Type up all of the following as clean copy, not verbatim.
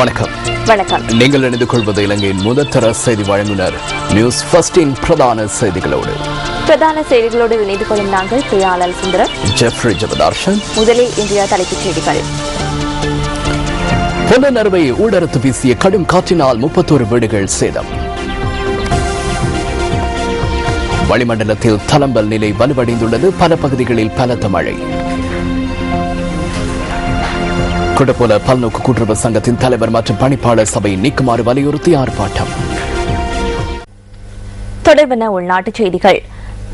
வணக்கம். நீங்கள் இணைந்து கொள்வது இலங்கையின் முதற்தர செய்தி வழங்குனர் நியூஸ் ஃபர்ஸ்டின் பிரதான செய்திகளோடு இணைந்து கொள்ளும் நாங்கள் பிரியாலால் சுந்தரம், ஜெஃப்ரி ஜெபதார்ஷன். முதலில் இந்தியா தலைப்புச் செய்திகள். பொன்னர்வை ஊடறுத்து வீசிய கடும் காற்றினால் 31 வீடுகள் சேதம். வளிமண்டலத்தில் தளம்பல் நிலை வலுவடைந்துள்ளது. பல பகுதிகளில் பலத்த மழை. குடப்போல பல்நோக்கு கூட்டுறவு சங்கத்தின் தலைவர் மற்றும் பணிப்பாளர் சபையை நீக்குமாறு வலியுறுத்தி ஆர்ப்பாட்டம். தொடர்பான உள்நாட்டுச் செய்திகள்.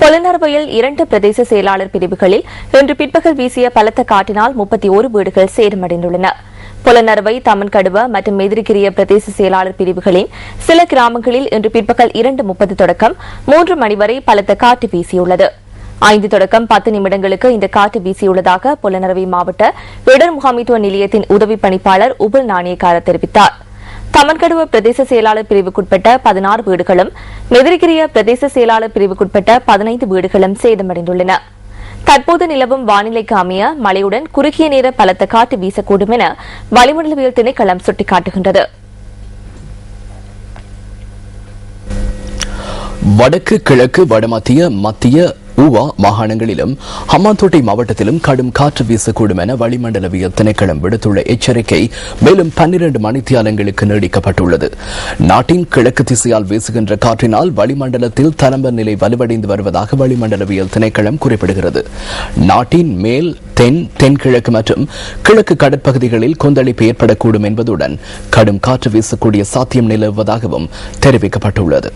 பொலனறுவையில் 2 பிரதேச செயலாளர் பிரிவுகளில் இன்று பிற்பகல் வீசிய பலத்த காற்றினால் 31 வீடுகள் சேதமடைந்துள்ளன. பொலனறுவை, தமன்கடுவ மற்றும் மெதிரிகிரிய பிரதேச செயலாளர் பிரிவுகளின் சில கிராமங்களில் இன்று பிற்பகல் 2:30 தொடக்கம் 3 மணி வரை பலத்த காற்று வீசியுள்ளது. 5 தொடக்கம் 10 நிமிடங்களுக்கு இந்த காற்று வீசியுள்ளதாக பொலனறுவை மாவட்ட இடர் முகாமைத்துவ நிலையத்தின் உதவி பணிப்பாளர் உபுல் நாணயக்கார தெரிவித்தார். தமன்கடுவ பிரதேச செயலாளர் பிரிவுக்குட்பட்ட 16 வீடுகளும், மெதிரிகிரிய பிரதேச செயலாளர் பிரிவுக்குட்பட்ட 15 வீடுகளும் சேதமடைந்துள்ளன. தற்போது நிலவும் வானிலைக்கு அமைய மழையுடன் குறுகிய நேர பலத்த காற்று வீசக்கூடும் என வளிமண்டலவியல் திணைக்களம் சுட்டிக்காட்டுகின்றது. வடக்கு, கிழக்கு, வடமத்திய, மத்திய, ஊவா மாகாணங்களிலும் ஹம்பாந்தோட்டை மாவட்டத்திலும் கடும் காற்று வீசக்கூடும் என வளிமண்டலவியல் திணைக்களம் விடுத்துள்ள எச்சரிக்கை மேலும் 12 மணித்தியாலங்களுக்கு நீடிக்கப்பட்டுள்ளது. நாட்டின் கிழக்கு திசையால் வீசுகின்ற காற்றினால் வளிமண்டலத்தில் தளம்பல் நிலை வலுவடைந்து வருவதாக வளிமண்டலவியல் திணைக்களம் குறிப்பிடுகிறது. நாட்டின் மேல், தென்கிழக்கு மற்றும் கிழக்கு கடற்பகுதிகளில் கொந்தளிப்பு ஏற்படக்கூடும் என்பதுடன் கடும் காற்று வீசக்கூடிய சாத்தியம் நிலவுவதாகவும் தெரிவிக்கப்பட்டுள்ளது.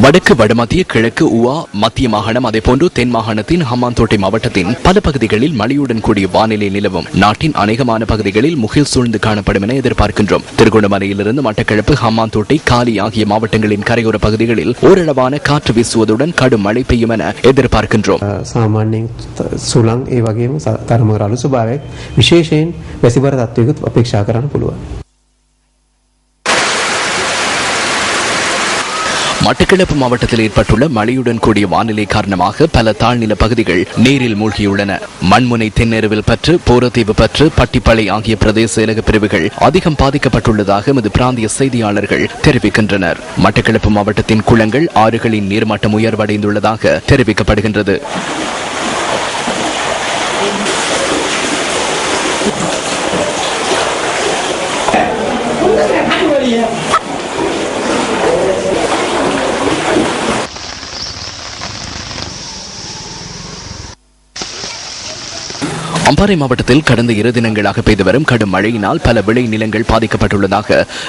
வடக்கு, வடமத்திய, கிழக்கு, ஊவா, மத்திய மாகாணம் அதேபோன்று தென் மாகாணத்தின் ஹம்பாந்தோட்டை மாவட்டத்தின் பல பகுதிகளில் மழையுடன் கூடிய வானிலை நிலவும். நாட்டின் அநேகமான பகுதிகளில் முகில் சூழ்ந்து காணப்படும் என எதிர்பார்க்கின்றோம். திருகோணமலையிலிருந்து மட்டக்களப்பு, ஹம்பாந்தோட்டை, காலி ஆகிய மாவட்டங்களின் கரையோர பகுதிகளில் ஓரளவான காற்று வீசுவதுடன் கடும் மழை பெய்யும் என எதிர்பார்க்கின்றோம். மட்டக்களப்பு மாவட்டத்தில் ஏற்பட்டுள்ள மழையுடன் கூடிய வானிலை காரணமாக பல தாழ்நில பகுதிகள் நீரில் மூழ்கியுள்ளன. மண்முனை, தென்னெருவில் பற்று, போரத்தீவு பற்று, பட்டிப்பளை ஆகிய பிரதேச செயலக பிரிவுகள் அதிகம் பாதிக்கப்பட்டுள்ளதாக எமது பிராந்திய செய்தியாளர்கள் தெரிவிக்கின்றனர். மட்டக்களப்பு மாவட்டத்தின் குளங்கள், ஆறுகளின் நீர்மட்டம் உயர்வடைந்துள்ளதாக தெரிவிக்கப்படுகின்றது. அம்பாறை மாவட்டத்தில் கடந்த 2 தினங்களாக பெய்து வரும் கடும் மழையினால் பல விளை நிலங்கள் பாதிக்கப்பட்டுள்ளதாக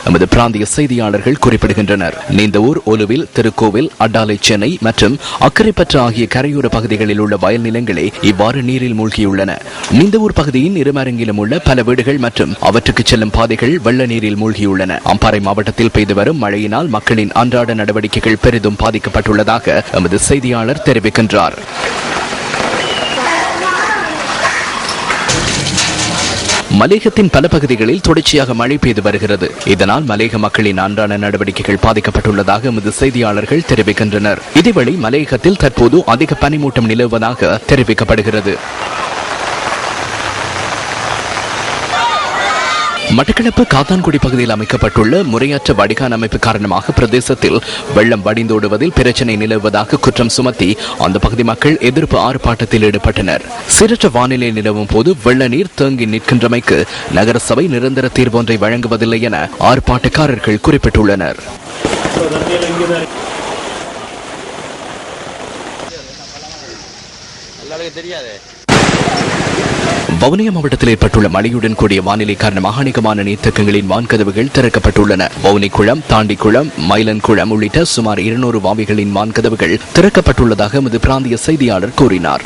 எமது பிராந்திய செய்தியாளர்கள் குறிப்பிடுகின்றனர். நீந்தவூர், ஒலுவில், திருக்கோவில், அட்டாலை, சென்னை மற்றும் அக்கரைப்பற்று ஆகிய கரையோர பகுதிகளில் உள்ள வயல் நிலங்களே இவ்வாறு நீரில் மூழ்கியுள்ளன. நீந்தவூர் பகுதியின் இருமரங்கிலும் உள்ள பல வீடுகள் மற்றும் அவற்றுக்கு செல்லும் பாதைகள் வெள்ள நீரில் மூழ்கியுள்ளன. அம்பாறை மாவட்டத்தில் பெய்து வரும் மழையினால் மக்களின் அன்றாட நடவடிக்கைகள் பெரிதும் பாதிக்கப்பட்டுள்ளதாக எமது செய்தியாளர் தெரிவிக்கின்றார். மலேகத்தின் பல பகுதிகளில் தொடர்ச்சியாக மழை பெய்து வருகிறது. இதனால் மலேக மக்களின் அன்றாட நடவடிக்கைகள் பாதிக்கப்பட்டுள்ளதாக எமது செய்தியாளர்கள் தெரிவிக்கின்றனர். இதேவேளை மலேகத்தில் தற்போது அதிக பனிமூட்டம் நிலவுவதாக தெரிவிக்கப்படுகிறது. மட்டக்களப்பு காத்தான்குடி பகுதியில் அமைக்கப்பட்டுள்ள முறையற்ற வடிகான் அமைப்பு காரணமாக பிரதேசத்தில் வெள்ளம் வடிந்தோடுவதில் பிரச்சினை நிலவுவதாக குற்றம் சுமத்தி அந்த பகுதி மக்கள் எதிர்ப்பு ஆர்ப்பாட்டத்தில் ஈடுபட்டனர். சீரற்ற வானிலை நிலவும் போது வெள்ள நீர் தேங்கி நிற்கின்றமைக்கு நகரசபை நிரந்தர தீர்வொன்றை வழங்குவதில்லை என ஆர்ப்பாட்டக்காரர்கள் குறிப்பிட்டுள்ளனர். வவுனியா மாவட்டத்தில் ஏற்பட்டுள்ள மழையுடன் கூடிய வானிலை காரணமாக அநேகமான நீர்த்தேக்கங்களின் வான்கதவுகள் திறக்கப்பட்டுள்ளன. வவுனிக்குளம், தாண்டிக்குளம், மயிலன்குளம் உள்ளிட்ட சுமார் 200 வாவிகளின் வான்கதவுகள் திறக்கப்பட்டுள்ளதாக எமது பிராந்திய செய்தியாளர் கூறினார்.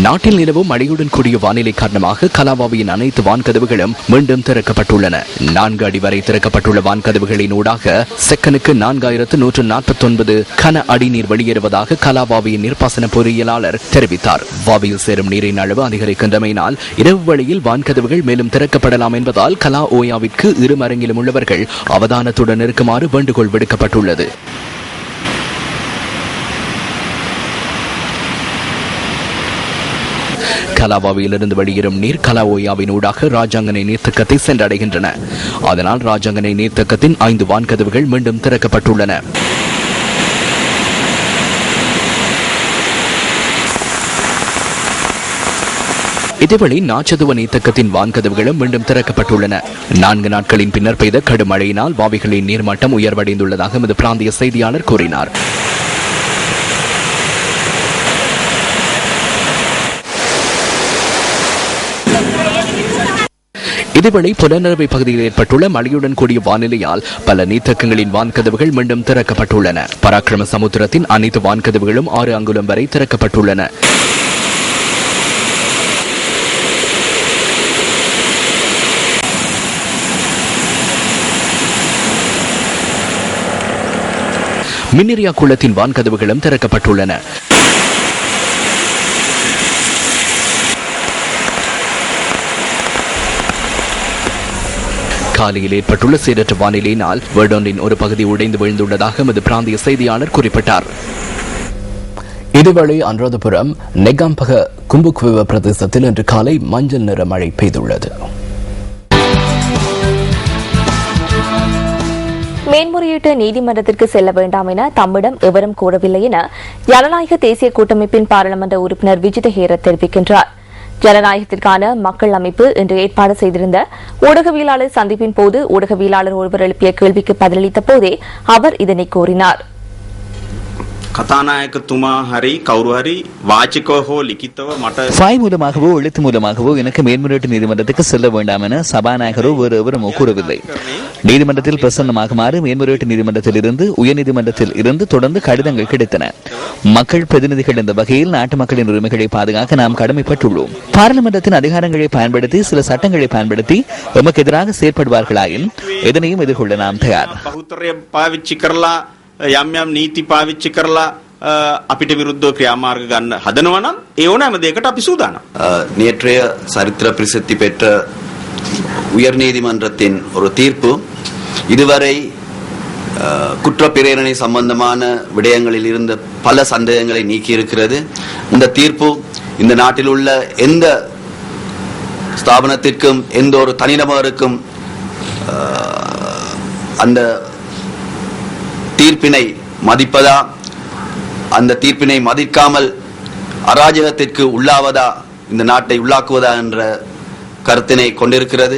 நாட்டில் நிலவும் மழையுடன் கூடிய வானிலை காரணமாக கலாவாவியின் அனைத்து வான்கதவுகளும் மீண்டும் திறக்கப்பட்டுள்ளன. 4 அடி வரை திறக்கப்பட்டுள்ள வான்கதவுகளின் ஊடாக செக்கனுக்கு 4149 கன அடி நீர் வெளியேறுவதாக கலாவாவியின் நீர்ப்பாசன பொறியியலாளர் தெரிவித்தார். வாவியில் சேரும் நீரின் அளவு அதிகரிக்கின்றமையினால் இரவு வேளையில் வான்கதவுகள் மேலும் திறக்கப்படலாம் என்பதால் கலா ஓயாவிற்கு இருமரங்கிலும் உள்ளவர்கள் அவதானத்துடன் இருக்குமாறு வேண்டுகோள் கலாவாவியிலிருந்து வெளியேறும் நீர் கலாவோயாவின் ஊடாக ராஜாங்கனை நீர்த்தக்கத்தை சென்றடைகின்றன. அதனால் ராஜாங்கனை நீர்த்தக்கத்தின் 5 வான்கதவுகள் மீண்டும் திறக்கப்பட்டுள்ளன. இதேவேளை நாச்சதுவ நீர்த்தக்கத்தின் வான்கதவுகளும் மீண்டும் திறக்கப்பட்டுள்ளன. 4 நாட்களின் பின்னர் பெய்த கடும் மழையினால் வாவிகளின் நீர்மட்டம் உயர்வடைந்துள்ளதாக எமது பிராந்திய செய்தியாளர் கூறினார். இதேவேளை புலனறுவை பகுதியில் ஏற்பட்டுள்ள மழையுடன் கூடிய வானிலையால் பல நீர்த்தக்கங்களின் வான்கதவுகள் மீண்டும் திறக்கப்பட்டுள்ளன. பராக்கிரம சமுத்திரத்தின் அனைத்து வான்கதவுகளும் 6 அங்குலம் வரை திறக்கப்பட்டுள்ளன. மின்னிரியா குளத்தின் வான்கதவுகளும் திறக்கப்பட்டுள்ளன. காலையில் ஏற்பட்டுள்ள சீரற்ற வானிலையினால் வேர்டோனின் ஒரு பகுதி உடைந்து விழுந்துள்ளதாக எமது பிராந்திய செய்தியாளர் குறிப்பிட்டார். இதுவரை அனுராதபுரம் நெகாம்பக கும்புக்குவ பிரதேசத்தில் இன்று காலை மஞ்சள் நிற மழை பெய்துள்ளது. மேன்முறையீட்டு நீதிமன்றத்திற்கு செல்ல வேண்டாம் என தம்மிடம் எவரும் கூறவில்லை என ஜனநாயக தேசிய கூட்டமைப்பின் பாராளுமன்ற உறுப்பினர் விஜித ஹேரத் தெரிவிக்கின்றார். ஜனநாயகத்திற்கான மக்கள் அமைப்பு இன்று ஏற்பாடு செய்திருந்த ஊடகவியலாளர் சந்திப்பின் போது ஊடகவியலாளர் ஒருவர் எழுப்பிய கேள்விக்கு பதிலளித்த போதே அவர் இதனை கூறினார். கதாநாயகத்துமா ஹரி கௌரு ஹரி வாச்சிக்கோ ஹோ லிகித்தவ மட்ட வாய் மூலமாகவோ எழுத்து மூலமாகவோ எனக்கு மேன்முறையீட்டு நீதிமன்றத்துக்கு செல்ல வேண்டாம் என சபாநாயகரோ வேறு எவரும் கூறவில்லை. நீதிமன்றத்தில் பிரசன்னமாகுமாறு மேன்முறையீட்டு நீதிமன்றத்தில் இருந்து உயர்நீதிமன்றத்தில் இருந்து தொடர்ந்து கடிதங்கள் கிடைத்தன. மக்கள் பிரதிநிதிகள் என்ற வகையில் நாட்டு மக்களின் உரிமைகளை பாதுகாக்க நாம் கடமைப்பட்டுள்ளோம். பாராளுமன்றத்தின் அதிகாரங்களை பயன்படுத்தி சில சட்டங்களை பயன்படுத்தி எமக்கு எதிராக செயற்படுவார்களாயின் எதனையும் எதிர்கொள்ள நாம் தயார். යම් යම් නීති පාවිච්චි කරලා අපිට විරුද්ධව ක්‍රියාමාර්ග ගන්න හදනවා නම් ඒ ඕනෑම දෙයකට අපි සූදානම්. நேற்றைய சரித்திர பிரசித்தி பெற்ற உயர்நீதிமன்றத்தின் ஒரு தீர்ப்பு இதுவரை குற்றப்பிரேரணை சம்பந்தமான விடயங்களில் இருந்த பல சந்தேகங்களை நீக்கியிருக்கிறது. இந்த தீர்ப்பு இந்த நாட்டில் உள்ள எந்த ஸ்தாபனத்திற்கும் எந்த ஒரு தனிநபருக்கும் அந்த தீர்ப்பினை மதிப்பதா அந்த தீர்ப்பினை மதிக்காமல் அராஜகத்திற்கு உள்ளாவதா இந்த நாட்டை உள்ளாக்குவதா என்ற கருத்தினை கொண்டிருக்கிறது.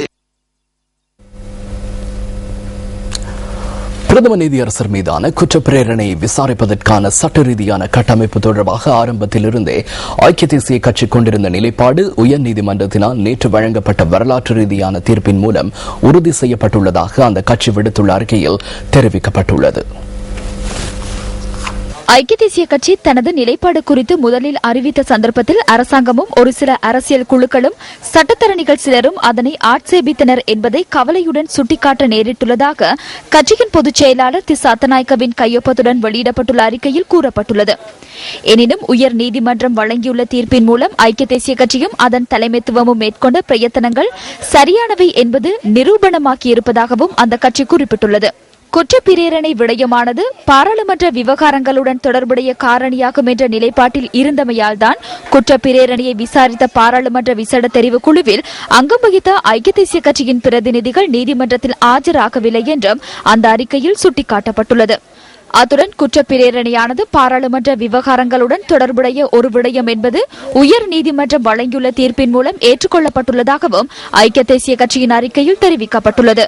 பிரதம நீதியரசர் மீதான குற்றப்பிரேரணை விசாரிப்பதற்கான சட்ட ரீதியான கட்டமைப்பு தொடர்பாக ஆரம்பத்திலிருந்தே ஐக்கிய தேசிய கட்சி கொண்டிருந்த நிலைப்பாடு உயர்நீதிமன்றத்தினால் நேற்று வழங்கப்பட்ட வரலாற்று ரீதியான தீர்ப்பின் மூலம் உறுதி செய்யப்பட்டுள்ளதாக அந்த கட்சி விடுத்துள்ள அறிக்கையில் தெரிவிக்கப்பட்டுள்ளது. ஐக்கிய தேசிய கட்சி தனது நிலைப்பாடு குறித்து முதலில் அறிவித்த சந்தர்ப்பத்தில் அரசாங்கமும் ஒரு சில அரசியல் குழுக்களும் சட்டத்தரணிகள் சிலரும் அதனை ஆட்சேபித்தனர் என்பதை கவலையுடன் சுட்டிக்காட்ட நேரிட்டுள்ளதாக கட்சியின் பொதுச் செயலாளர் தி சத்தநாயக்கவின் கையொப்பத்துடன் வெளியிடப்பட்டுள்ள அறிக்கையில் கூறப்பட்டுள்ளது. எனினும் உயர் நீதிமன்றம் வழங்கியுள்ள தீர்ப்பின் மூலம் ஐக்கிய தேசிய கட்சியும் அதன் தலைமைத்துவமும் மேற்கொண்ட பிரயத்தனங்கள் சரியானவை என்பது நிரூபணமாக்கியிருப்பதாகவும் அந்த கட்சி குறிப்பிட்டுள்ளது. குற்றப்பிரேரணை விடயமானது பாராளுமன்ற விவகாரங்களுடன் தொடர்புடைய காரணியாகும் என்ற நிலைப்பாட்டில் இருந்தமையால்தான் குற்றப்பிரேரணையை விசாரித்த பாராளுமன்ற விசேட தெரிவு குழுவில் அங்கம் வகித்த ஐக்கிய தேசிய கட்சியின் பிரதிநிதிகள் நீதிமன்றத்தில் ஆஜராகவில்லை என்றும் அந்த அறிக்கையில் சுட்டிக்காட்டப்பட்டுள்ளது. அத்துடன் குற்றப்பிரேரணையானது பாராளுமன்ற விவகாரங்களுடன் தொடர்புடைய ஒரு விடயம் என்பது உயர் நீதிமன்றம் வழங்கியுள்ள தீர்ப்பின் மூலம் ஏற்றுக்கொள்ளப்பட்டுள்ளதாகவும் ஐக்கிய தேசிய கட்சியின் அறிக்கையில் தெரிவிக்கப்பட்டுள்ளது.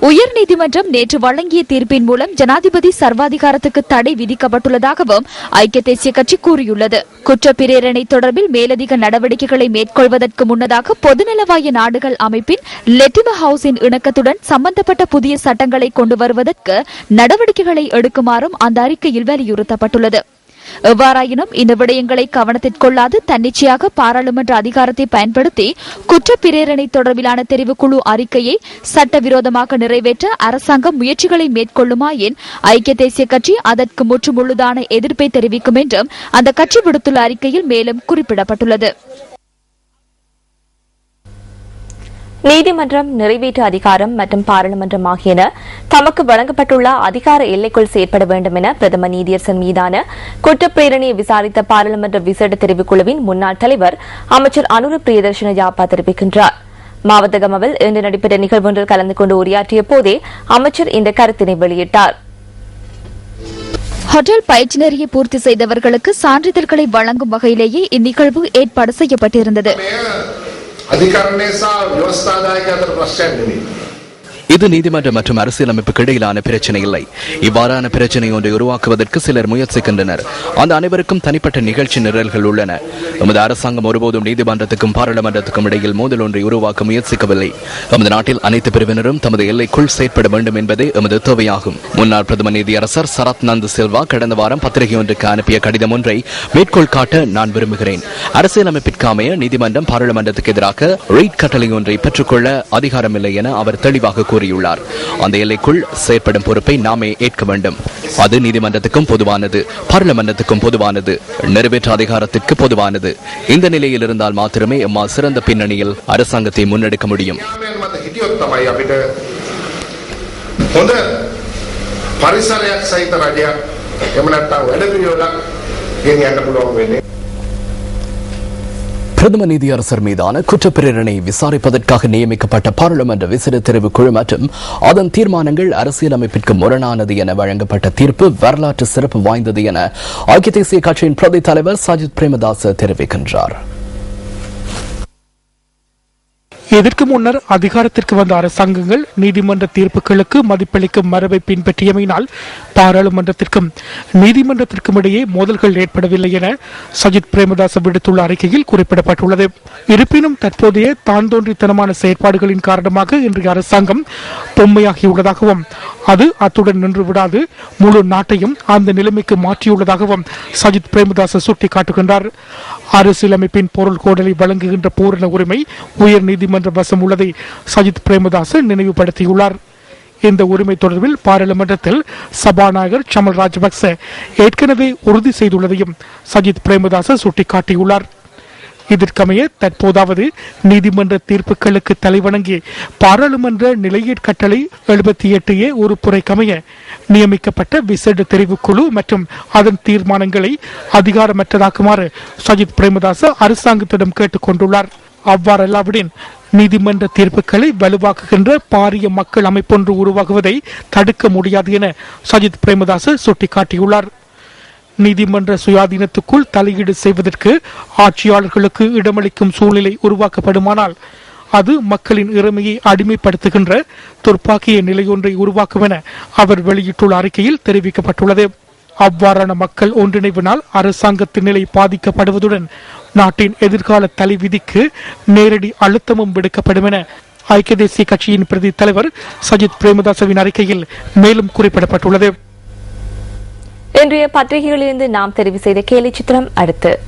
உயர்நீதிமன்றம் நேற்று வழங்கிய தீர்ப்பின் மூலம் ஜனாதிபதி சர்வாதிகாரத்துக்கு தடை விதிக்கப்பட்டுள்ளதாகவும் ஐக்கிய தேசிய கட்சி கூறியுள்ளது. குற்றப்பிரேரணை தொடர்பில் மேலதிக நடவடிக்கைகளை மேற்கொள்வதற்கு முன்னதாக பொதுநலவாய நாடுகள் அமைப்பின் லெட்டிம ஹவுஸின் இணக்கத்துடன் சம்பந்தப்பட்ட புதிய சட்டங்களை கொண்டு வருவதற்கு நடவடிக்கைகளை எடுக்குமாறும் அந்த அறிக்கையில் வலியுறுத்தப்பட்டுள்ளது. எவ்வாறாயினும் இந்த விடயங்களை கவனத்திற்கொள்ளாது தன்னிச்சையாக பாராளுமன்ற அதிகாரத்தை பயன்படுத்தி குற்றப்பிரேரணை தொடர்பிலான தெரிவுக்குழு அறிக்கையை சட்டவிரோதமாக நிறைவேற்ற அரசாங்கம் முயற்சிகளை மேற்கொள்ளுமாயின் ஐக்கிய தேசிய கட்சி அதற்கு முற்றுமுழுதான எதிர்ப்பை தெரிவிக்கும் என்றும் அந்த கட்சி விடுத்துள்ள அறிக்கையில் மேலும் குறிப்பிடப்பட்டுள்ளது. நீதிமன்றம், நிறைவேற்று அதிகாரம் மற்றும் பாராளுமன்றம் ஆகியன தமக்கு வழங்கப்பட்டுள்ள அதிகார எல்லைக்குள் செயற்பட வேண்டும் என பிரதமர் நீதியரசர் மீதான குற்றப்பிரேரணையை விசாரித்த பாராளுமன்ற விசேட தெரிவுக்குழுவின் முன்னாள் தலைவர் அமைச்சர் அனுர பிரியதர்ஷன யாப்பா தெரிவிக்கின்றார். மாவத்தகமவில் இன்று நடைபெற்ற நிகழ்வொன்றில் கலந்து கொண்டு உரையாற்றிய போதே அமைச்சர் இந்த கருத்தினை வெளியிட்டார். ஹோட்டல் பயிற்சினரையை பூர்த்தி செய்தவர்களுக்கு சான்றிதழ்களை வழங்கும் வகையிலேயே இந்நிகழ்வு ஏற்பாடு செய்யப்பட்டிருந்தது. இது நீதிமன்றம் மற்றும் அரசியலமைப்புக்கு இடையிலான பிரச்சனை இல்லை. இவ்வாறான பிரச்சனை ஒன்றை உருவாக்குவதற்கு சிலர் முயற்சிக்கின்றனர். அந்த அனைவருக்கும் தனிப்பட்ட நிகழ்ச்சி நிரல்கள் உள்ளன. நமது அரசாங்கம் ஒருபோதும் நீதிமன்றத்துக்கும் பாராளுமன்றத்துக்கும் இடையில் மோதல் ஒன்றை உருவாக்க முயற்சிக்கவில்லை. நமது நாட்டில் அனைத்து பிரிவினரும் தமது எல்லைக்குள் செயற்பட வேண்டும் என்பதே எமது தேவையாகும். முன்னாள் பிரதமர் நீதியரசர் சரத் நந்து சில்வா கடந்த வாரம் பத்திரிகை ஒன்றுக்கு அனுப்பிய கடிதம் ஒன்றை மேற்கோள் காட்ட நான் விரும்புகிறேன். அரசியலமைப்பிற்கு அமைய நீதிமன்றம் பாராளுமன்றத்துக்கு எதிராக ரீட் கட்டளை ஒன்றை பெற்றுக்கொள்ள அதிகாரமில்லை என அவர் தெளிவாக கூறியுள்ளார். அந்த எல்லைக்குள் செயற்படும் பொறுப்பை நாமே ஏற்க வேண்டும். அது நீதிமன்றத்துக்கும் பொதுவானது, பாராளுமன்றத்துக்கும் பொதுவானது, நிறைவேற்ற அதிகாரத்திற்கு பொதுவானது. இந்த நிலையில் இருந்தால் மாத்திரமே எம்மால் சிறந்த பின்னணியில் அரசாங்கத்தை முன்னெடுக்க முடியும். பிரதம நீதியரசர் மீதான குற்றப்பிரேரணை விசாரிப்பதற்காக நியமிக்கப்பட்ட பாராளுமன்ற விசேட தெரிவு குழு மற்றும் அதன் தீர்மானங்கள் அரசியலமைப்பிற்கு முரணானது என வழங்கப்பட்ட தீர்ப்பு வரலாற்று சிறப்பு வாய்ந்தது என ஐக்கிய தேசிய கட்சியின் பிரதி தலைவர் சஜித் பிரேமதாச தெரிவிக்கின்றார். இதற்கு முன்னர் அதிகாரத்திற்கு வந்த அரசாங்கங்கள் நீதிமன்ற தீர்ப்புகளுக்கு மதிப்பளிக்கும் மரபை பின்பற்றியமையினால் பாராளுமன்றத்திற்கும் நீதிமன்றத்திற்கும் இடையே மோதல்கள் ஏற்படவில்லை என சஜித் பிரேமதாச விடுத்துள்ள அறிக்கையில் குறிப்பிடப்பட்டுள்ளது. இருப்பினும் தற்போதைய தான் தோன்றித்தனமான செயற்பாடுகளின் காரணமாக இன்றைய அரசாங்கம் பொம்மையாகியுள்ளதாகவும் அது அத்துடன் நின்று விடாது, முழு நாட்டையும் அந்த நிலைமைக்கு மாற்றியுள்ளதாகவும் சஜித் பிரேமதாச சுட்டிக்காட்டுகின்றார். அரசியலமைப்பின் பொருள் கோடலை வழங்குகின்ற பூரண உரிமை உயர் நீதிமன்ற வசம் உள்ளதை சஜித் பிரேமதாச நினைவுபடுத்தியுள்ளார். இந்த உரிமை தொடர்பில் பாராளுமன்றத்தில் சபாநாயகர் சமல் ராஜபக்ச ஏற்கனவே உறுதி செய்துள்ளதையும் சஜித் பிரேமதாச சுட்டிக்காட்டியுள்ளார். இதற்கமைய தற்போதாவது நீதிமன்ற தீர்ப்புகளுக்கு தலைவணங்கி பாராளுமன்ற நிலையீட் கட்டளை 78A உறுப்புரைக்கமைய நியமிக்கப்பட்ட விசேட தெரிவுக்குழு மற்றும் அதன் தீர்மானங்களை அதிகாரமற்றதாக்குமாறு சஜித் பிரேமதாச அரசாங்கத்திடம் கேட்டுக் கொண்டுள்ளார். அவ்வாறல்லாவிடின் நீதிமன்ற தீர்ப்புகளை வலுவாக்குகின்ற பாரிய மக்கள் அமைப்பொன்று உருவாகுவதை தடுக்க முடியாது என சஜித் பிரேமதாச சுட்டிக்காட்டியுள்ளார். நீதிமன்ற சுயாதீனத்துக்குள் தலையீடு செய்வதற்கு ஆட்சியாளர்களுக்கு இடமளிக்கும் சூழ்நிலை உருவாக்கப்படுமானால் அது மக்களின் இறைமையை அடிமைப்படுத்துகின்ற துர்ப்பாக்கிய நிலையொன்றை உருவாக்கும் என அவர் வெளியிட்டுள்ள அறிக்கையில் தெரிவிக்கப்பட்டுள்ளது. அவ்வாறான மக்கள் ஒன்றிணைவினால் அரசாங்கத்தின் நிலை பாதிக்கப்படுவதுடன் நாட்டின் எதிர்கால தலைவிதிக்கு நேரடி அழுத்தமும் விடுக்கப்படும் என ஐக்கிய தேசிய கட்சியின் பிரதி தலைவர் சஜித் பிரேமதாசவின் அறிக்கையில் மேலும் குறிப்பிடப்பட்டுள்ளது. இன்றைய பத்திரிகைகளிலிருந்து நாம் தெரிவு செய்த கேலி சித்திரம் அடுத்து.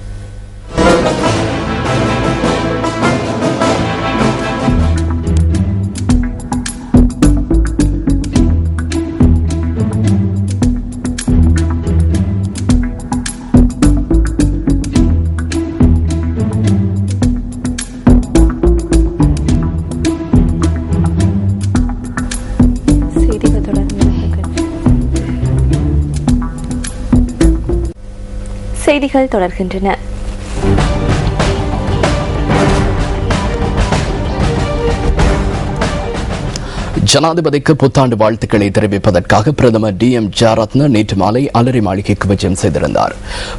செய்திகள் தொடர்கின்றன. ஜனாதிபதிக்கு புத்தாண்டு வாழ்த்துக்களை தெரிவிப்பதற்காக பிரதமர் DM ஜாரத்ன நேற்று மாலை அலரி மாளிகைக்கு விஜயம் செய்திருந்தார்.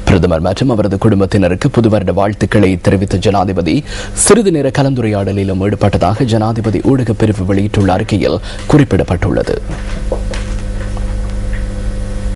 பிரதமர் மற்றும் அவரது குடும்பத்தினருக்கு புதுவருட வாழ்த்துக்களை தெரிவித்த ஜனாதிபதி சிறிது நேர கலந்துரையாடலிலும் ஈடுபட்டதாக ஜனாதிபதி ஊடகப் பிரிவு வெளியிட்டுள்ள அறிக்கையில் குறிப்பிடப்பட்டுள்ளது.